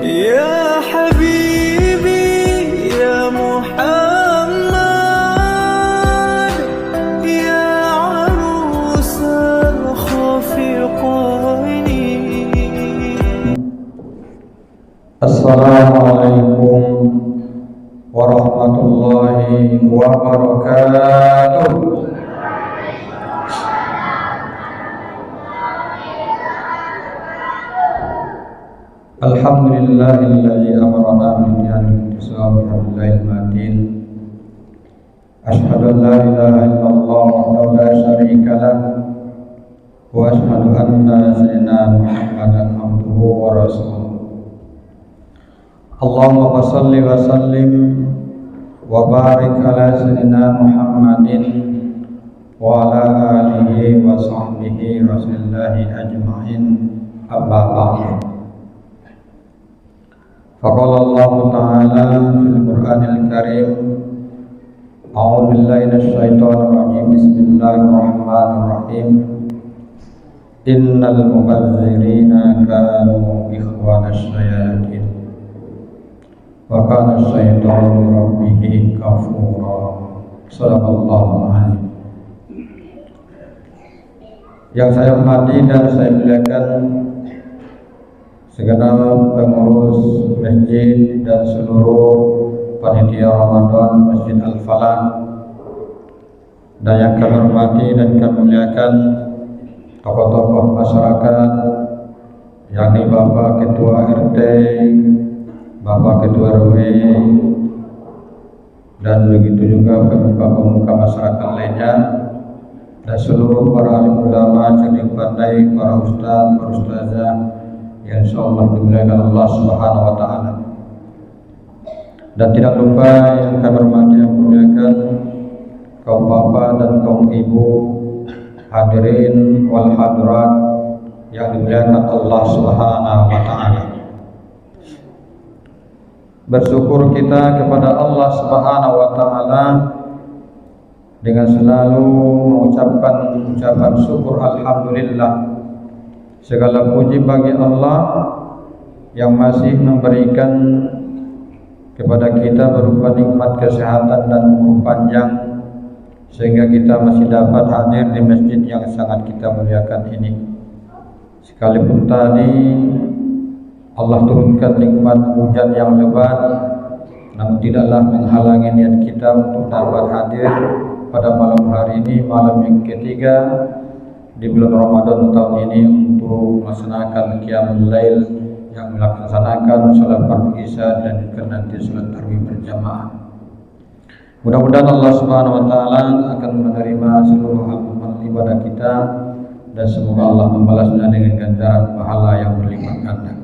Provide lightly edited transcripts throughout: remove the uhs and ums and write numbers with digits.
يا حبيبي يا محمد يا عروس الخفقين. Assalamualaikum warahmatullahi wabarakatuh. Alhamdulillahilladzi amarna bil intisab bihablil matin. Asyhadu an la ilaha illallah wahdahu la syarika lah wa asyhadu anna sayyidina Muhammadan abduhu wa rasuluh. Allahumma shalli wa sallim wa barik ala sayyidina Muhammadin wa ala alihi wa sahbihi rasulillahi ajma'in. Amma ba'du. Faqala Allah Ta'ala fil Qur'anil Karim, a'udzu billahi minasyaitonir rajim. Bismillahirrahmanirrahim. Innal mubazzirina kanu ikhwanas syayatin wa kana syaitanu lirabbih kafura. Shadaqallahu a'lam. Yang saya hormati dan saya muliakan segenap pengurus masjid dan seluruh panitia Ramadan Masjid Al-Falah, dan yang kami hormati dan kami muliakan tokoh-tokoh masyarakat, yakni Bapak Ketua RT, Bapak Ketua RW, dan begitu juga pemuka-pemuka masyarakat lainnya, dan seluruh para alim ulama, cerdik pandai, para ustaz, para ustazah yang insyaallah dimuliakan Allah Subhanahu wa taala. Dan tidak lupa yang kami hormati dan muliakan kaum bapak dan kaum ibu, hadirin wal hadirat yang dimuliakan Allah Subhanahu wa taala. Bersyukur kita kepada Allah Subhanahu wa taala dengan selalu mengucapkan ucapan syukur alhamdulillah. Segala puji bagi Allah yang masih memberikan kepada kita berupa nikmat kesehatan dan umur panjang, sehingga kita masih dapat hadir di masjid yang sangat kita muliakan ini. Sekalipun tadi Allah turunkan nikmat hujan yang lebat, namun tidaklah menghalangi niat kita untuk dapat hadir pada malam hari ini, malam yang ketiga di bulan Ramadan tahun ini, untuk melaksanakan qiyamul lail, yang melaksanakan salat fardu isya dan juga nanti salat tarawih berjamaah. Mudah-mudahan Allah Subhanahu wa taala akan menerima seluruh amal ibadah kita, dan semoga Allah membalasnya dengan ganjaran pahala yang berlipat ganda.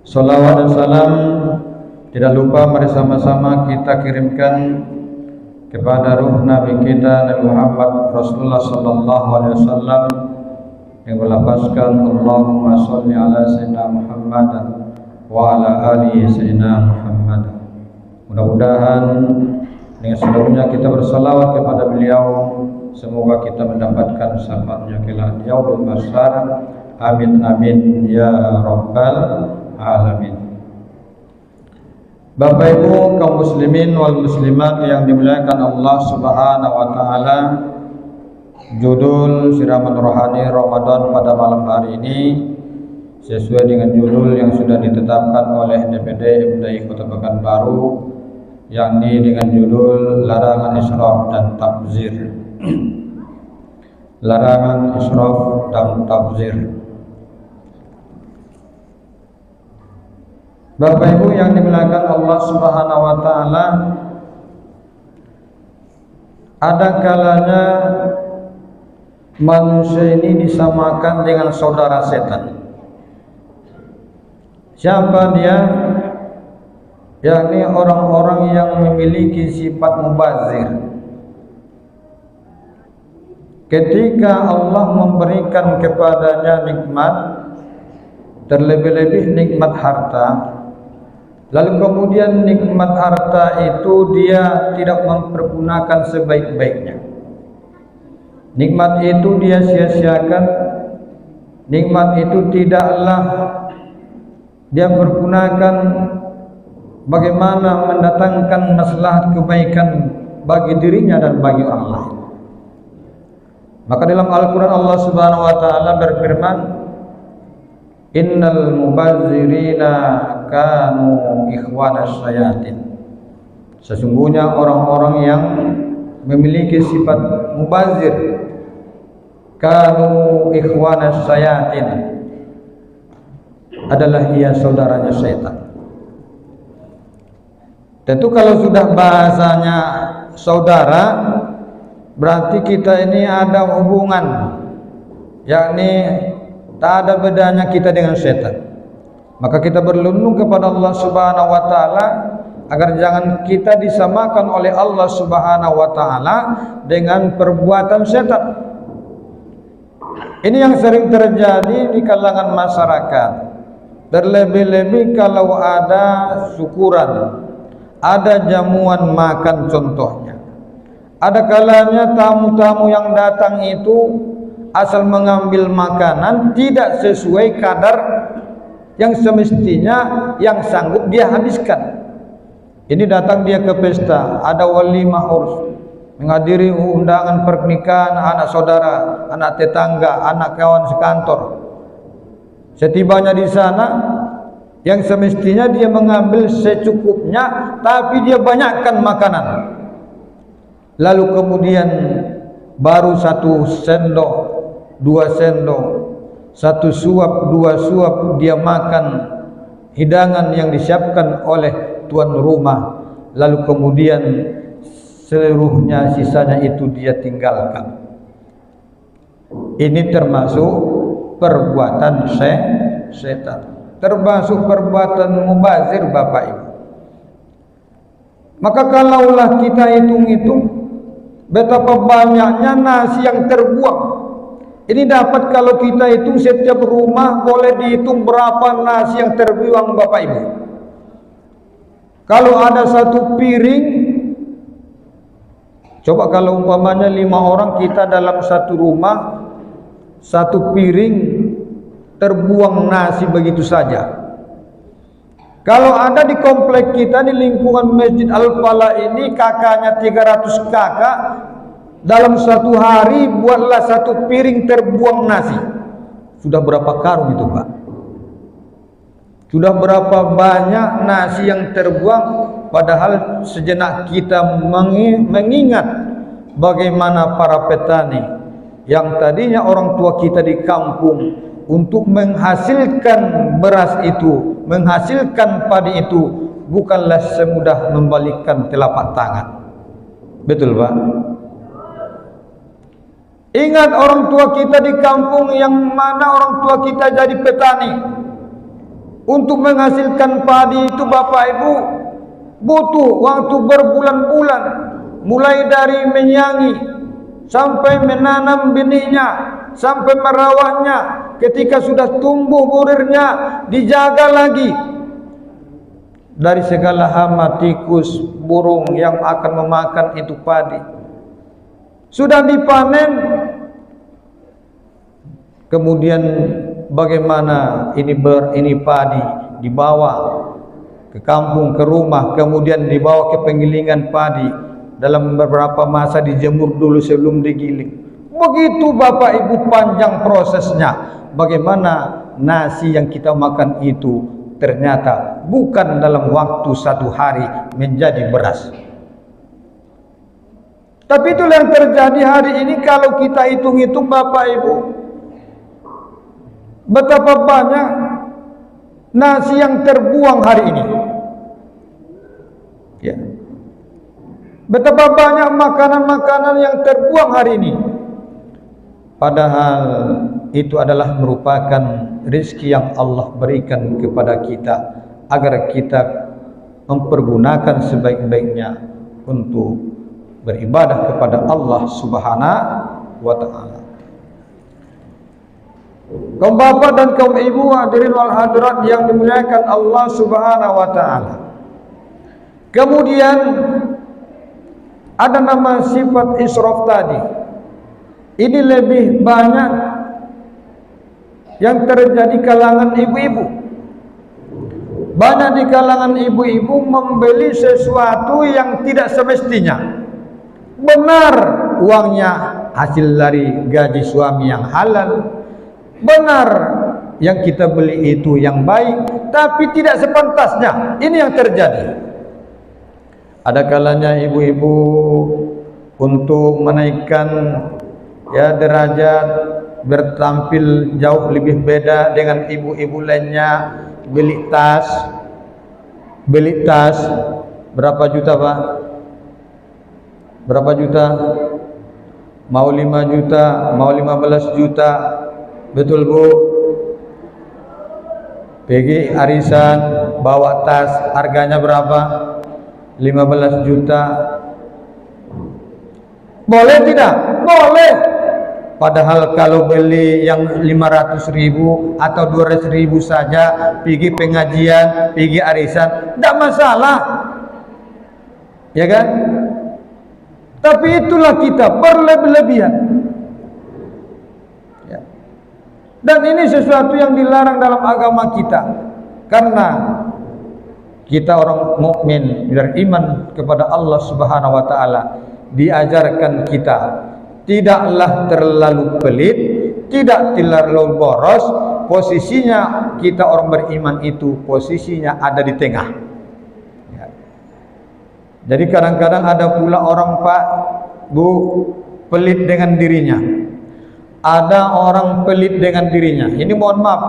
Salawat dan salam tidak lupa mari sama-sama kita kirimkan kepada ruh Nabi kita Nabi Muhammad Rasulullah sallallahu alaihi wasallam yang melafazkan Allahumma sholli ala sayyidina Muhammad wa ala alihi sayyidina Muhammad. Mudah-mudahan dengan sebelumnya kita bersalawat kepada beliau, semoga kita mendapatkan syafaatnya kelak di yaumul mahsyar. Amin amin ya rabbal alamin. Bapak Ibu kaum muslimin wal muslimat yang dimuliakan Allah Subhanahu wa taala, judul siraman rohani Ramadan pada malam hari ini sesuai dengan judul yang sudah ditetapkan oleh DPD MDI Kota Pekanbaru, yakni dengan judul larangan israf dan tabzir. Larangan israf dan tabzir. Bapak Ibu yang dimuliakan Allah Subhanahu wa taala, ada kalanya manusia ini disamakan dengan saudara setan. Siapa dia? Yakni orang-orang yang memiliki sifat mubazir. Ketika Allah memberikan kepadanya nikmat, terlebih-lebih nikmat harta, lalu kemudian nikmat harta itu dia tidak mempergunakan sebaik-baiknya. Nikmat itu dia sia-siakan. Nikmat itu tidaklah dia pergunakan bagaimana mendatangkan maslahat kebaikan bagi dirinya dan bagi orang lain. Maka dalam Al-Quran Allah Subhanahu wa Ta'ala berfirman, innal mubazzirina kanu ikhwanas syayatin. Sesungguhnya orang-orang yang memiliki sifat mubazir kanu ikhwanas syayatin, adalah ia saudaranya syaitan. Tentu kalau sudah bahasanya saudara, berarti kita ini ada hubungan, yakni tak ada bedanya kita dengan setan. Maka kita berlindung kepada Allah Subhanahu wa Ta'ala agar jangan kita disamakan oleh Allah Subhanahu wa Ta'ala dengan perbuatan setan. Ini yang sering terjadi di kalangan masyarakat. Terlebih-lebih kalau ada syukuran, ada jamuan makan contohnya. Ada kalanya tamu-tamu yang datang itu asal mengambil makanan tidak sesuai kadar yang semestinya yang sanggup dia habiskan. Ini datang dia ke pesta, ada walimah urus, menghadiri undangan pernikahan anak saudara, anak tetangga, anak kawan sekantor. Setibanya di sana, yang semestinya dia mengambil secukupnya, tapi dia banyakkan makanan. Lalu kemudian baru 1 sendok, 2 sendok, 1 suap, 2 suap dia makan hidangan yang disiapkan oleh tuan rumah. Lalu kemudian seluruhnya sisanya itu dia tinggalkan. Ini termasuk perbuatan setan, termasuk perbuatan mubazir Bapak Ibu. Maka kalaulah kita hitung-hitung betapa banyaknya nasi yang terbuang, ini dapat kalau kita hitung setiap rumah boleh dihitung berapa nasi yang terbuang Bapak Ibu. Kalau ada 1 piring, coba kalau umpamanya 5 orang kita dalam 1 rumah, 1 piring terbuang nasi begitu saja. Kalau ada di komplek kita di lingkungan Masjid Al-Falah ini kakaknya 300 kakak, dalam 1 hari buatlah 1 piring terbuang nasi. Sudah berapa karung itu Pak? Sudah berapa banyak nasi yang terbuang, padahal sejenak kita mengingat bagaimana para petani yang tadinya orang tua kita di kampung untuk menghasilkan beras itu, menghasilkan padi itu bukanlah semudah membalikkan telapak tangan. Betul Pak? Ingat orang tua kita di kampung yang mana orang tua kita jadi petani. Untuk menghasilkan padi itu Bapak Ibu butuh waktu berbulan-bulan, mulai dari menyangi sampai menanam benihnya, sampai merawatnya. Ketika sudah tumbuh burirnya, dijaga lagi dari segala hama, tikus, burung yang akan memakan itu padi. Sudah dipanen, kemudian bagaimana ini padi dibawa ke kampung, ke rumah, kemudian dibawa ke penggilingan padi. Dalam beberapa masa dijemur dulu sebelum digiling. Begitu Bapak Ibu panjang prosesnya. Bagaimana nasi yang kita makan itu ternyata bukan dalam waktu 1 hari menjadi beras. Tapi itulah yang terjadi hari ini. Kalau kita hitung-hitung Bapak Ibu, betapa banyak nasi yang terbuang hari ini. Ya. Betapa banyak makanan-makanan yang terbuang hari ini. Padahal itu adalah merupakan rezeki yang Allah berikan kepada kita agar kita mempergunakan sebaik-baiknya untuk beribadah kepada Allah Subhanahu wa Ta'ala. Kaum bapak dan kaum ibu hadirin wal hadirat yang dimuliakan Allah Subhanahu wa Ta'ala. Kemudian ada nama sifat israf tadi. Ini lebih banyak yang terjadi kalangan ibu-ibu. banyak di kalangan ibu-ibu membeli sesuatu yang tidak semestinya. Benar uangnya hasil dari gaji suami yang halal, benar yang kita beli itu yang baik, tapi tidak sepantasnya. Ini yang terjadi. Ada kalanya ibu-ibu untuk menaikkan derajat, bertampil jauh lebih beda dengan ibu-ibu lainnya, beli tas berapa juta Pak? Berapa juta? Mau 5 juta, mau 15 juta, betul Bu? Pergi arisan, bawa tas, harganya berapa? 15 juta. Boleh tidak? Boleh. Padahal kalau beli yang 500.000 atau 200.000 saja, pergi pengajian, pergi arisan, tidak masalah, ya kan? Tapi itulah kita berlebih-lebihan, ya. Dan ini sesuatu yang dilarang dalam agama kita, karena kita orang mukmin beriman kepada Allah Subhanahu wa taala, diajarkan kita tidaklah terlalu pelit, tidak terlalu boros. Posisinya kita orang beriman itu posisinya ada di tengah, ya. Jadi kadang-kadang ada pula orang Pak Bu pelit dengan dirinya, ada orang pelit dengan dirinya. Ini mohon maaf,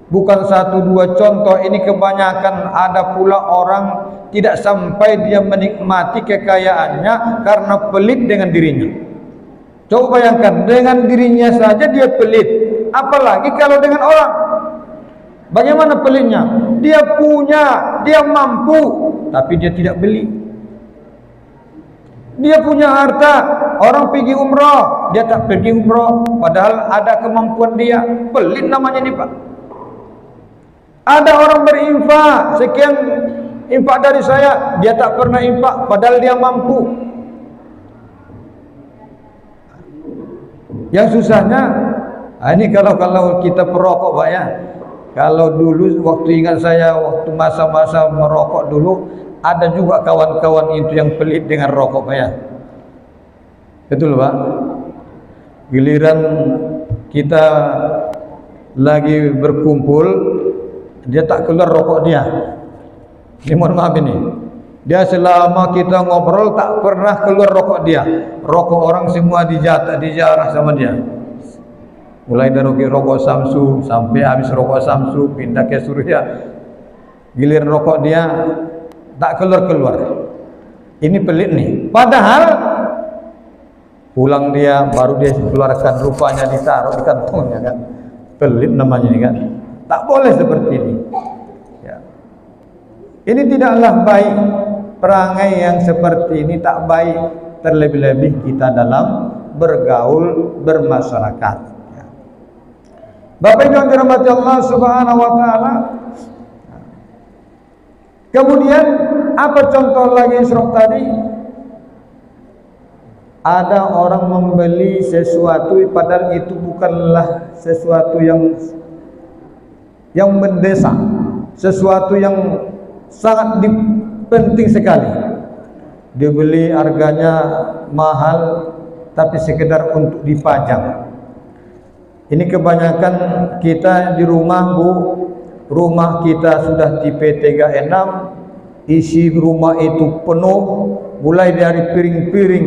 bukan satu dua contoh, ini kebanyakan. Ada pula orang tidak sampai dia menikmati kekayaannya karena pelit dengan dirinya. Coba bayangkan, dengan dirinya saja dia pelit, apalagi kalau dengan orang. Bagaimana pelitnya? Dia punya, dia mampu, tapi dia tidak beli. Dia punya harta, orang pergi umrah, dia tak pergi umrah, padahal ada kemampuan dia. Pelit namanya nih Pak. Ada orang berinfak, sekian infak dari saya, dia tak pernah infak, padahal dia mampu. Yang susahnya, ini kalau kita perokok Pak ya. Kalau dulu waktu ingat saya, waktu masa-masa merokok dulu, ada juga kawan-kawan itu yang pelit dengan rokok Pak ya. Betul Pak. Giliran kita lagi berkumpul, dia tak keluar rokok dia. Ini mohon maaf ini. Dia selama kita ngobrol tak pernah keluar rokok dia. Rokok orang semua dijarah sama dia. Mulai dari rokok Samsu sampai habis rokok Samsu pindah ke Surya. Giliran rokok dia tak keluar. Ini pelit nih. Padahal pulang dia baru dia keluarkan, rupanya ditaruh di kantongnya kan. Pelit namanya ini kan. Tak boleh seperti ini. Ya. Ini tidaklah baik. Perangai yang seperti ini tak baik, terlebih-lebih kita dalam bergaul bermasyarakat. Ya. Bapak Ibu yang dirahmati Allah Subhanahu wa taala. Kemudian apa contoh lagi Isyraf tadi? Ada orang membeli sesuatu padahal itu bukanlah sesuatu yang mendesak, sesuatu yang sangat penting sekali. Dibeli harganya mahal tapi sekedar untuk dipajang. Ini kebanyakan kita di rumah Bu, rumah kita sudah tipe 36, isi rumah itu penuh, mulai dari piring-piring.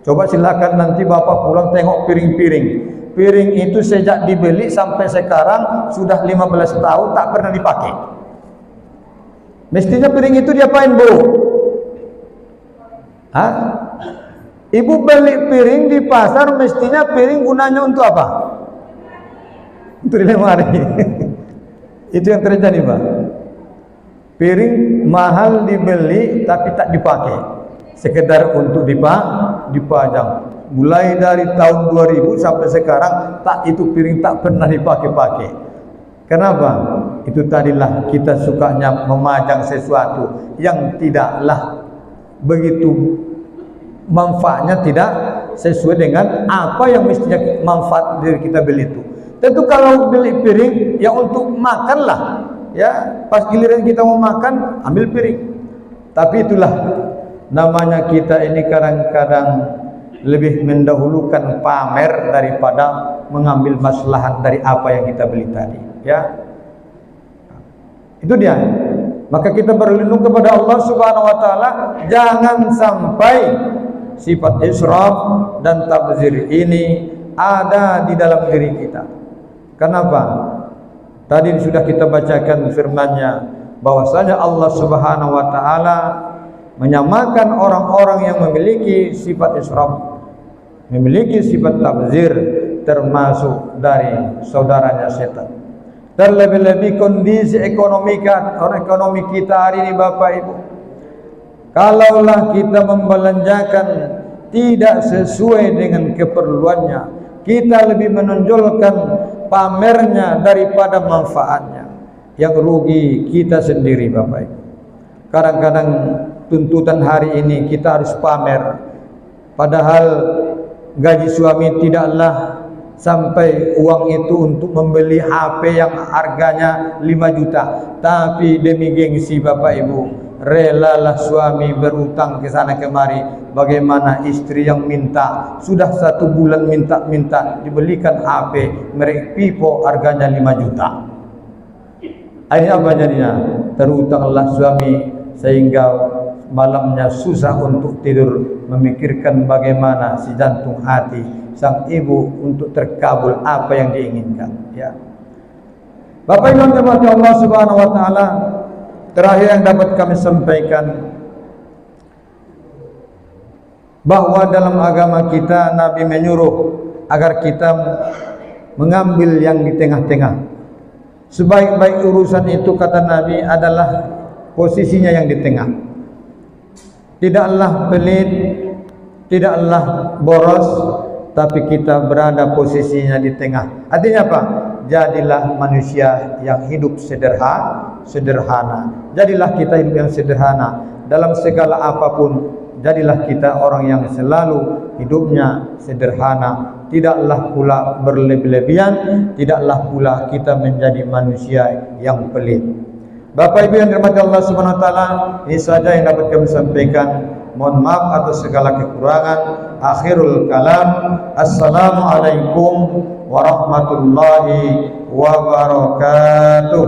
Coba silakan nanti Bapak pulang tengok piring-piring. Piring itu sejak dibeli sampai sekarang sudah 15 tahun tak pernah dipakai. Mestinya piring itu diapain Bu? Hah? Ibu beli piring di pasar, mestinya piring gunanya untuk apa? Untuk di lemari. Itu yang terjadi Pak. Piring mahal dibeli tapi tak dipakai, sekedar untuk dipajang. Mulai dari tahun 2000 sampai sekarang itu piring tak pernah dipakai-pakai. Kenapa? Itu tadilah kita sukanya memajang sesuatu yang tidaklah begitu manfaatnya, tidak sesuai dengan apa yang mestinya manfaat dari kita beli itu. Tentu kalau beli piring ya untuk makanlah, ya pas giliran kita mau makan ambil piring. Tapi itulah namanya kita ini kadang-kadang lebih mendahulukan pamer daripada mengambil maslahat dari apa yang kita beli tadi, ya. Itu dia. Maka kita berlindung kepada Allah Subhanahu wa taala jangan sampai sifat israf dan tabdzir ini ada di dalam diri kita. Kenapa? Tadi sudah kita bacakan firman-Nya bahwasanya Allah Subhanahu wa taala menyamakan orang-orang yang memiliki sifat israf, memiliki sifat tabdzir, termasuk dari saudaranya setan. Terlebih-lebih kondisi ekonomi kita hari ini Bapak Ibu, kalaulah kita membelanjakan tidak sesuai dengan keperluannya, kita lebih menonjolkan pamernya daripada manfaatnya, yang rugi kita sendiri Bapak Ibu. Kadang-kadang tuntutan hari ini kita harus pamer, padahal gaji suami tidaklah sampai uang itu untuk membeli HP yang harganya 5 juta. Tapi demi gengsi Bapak Ibu, relalah suami berutang ke sana kemari. Bagaimana istri yang minta, sudah 1 bulan minta dibelikan HP merek Vivo harganya 5 juta. Ini apa jadinya? Terutanglah suami sehingga malamnya susah untuk tidur, memikirkan bagaimana si jantung hati sang ibu untuk terkabul apa yang diinginkan, ya. Bapak Ibu yang dirahmati Allah Subhanahu wa taala, terakhir yang dapat kami sampaikan bahwa dalam agama kita Nabi menyuruh agar kita mengambil yang di tengah-tengah. Sebaik-baik urusan itu kata Nabi adalah posisinya yang di tengah. Tidaklah pelit, tidaklah boros, tapi kita berada posisinya di tengah. Artinya apa? Jadilah manusia yang hidup sederhana. Jadilah kita hidup yang sederhana dalam segala apapun. Jadilah kita orang yang selalu hidupnya sederhana. Tidaklah pula berlebih-lebihan, tidaklah pula kita menjadi manusia yang pelit. Bapak Ibu yang dirahmati Allah Subhanahu wa taala, ini saja yang dapat kami sampaikan. Mohon maaf atas segala kekurangan. Akhirul kalam. Assalamualaikum warahmatullahi wabarakatuh.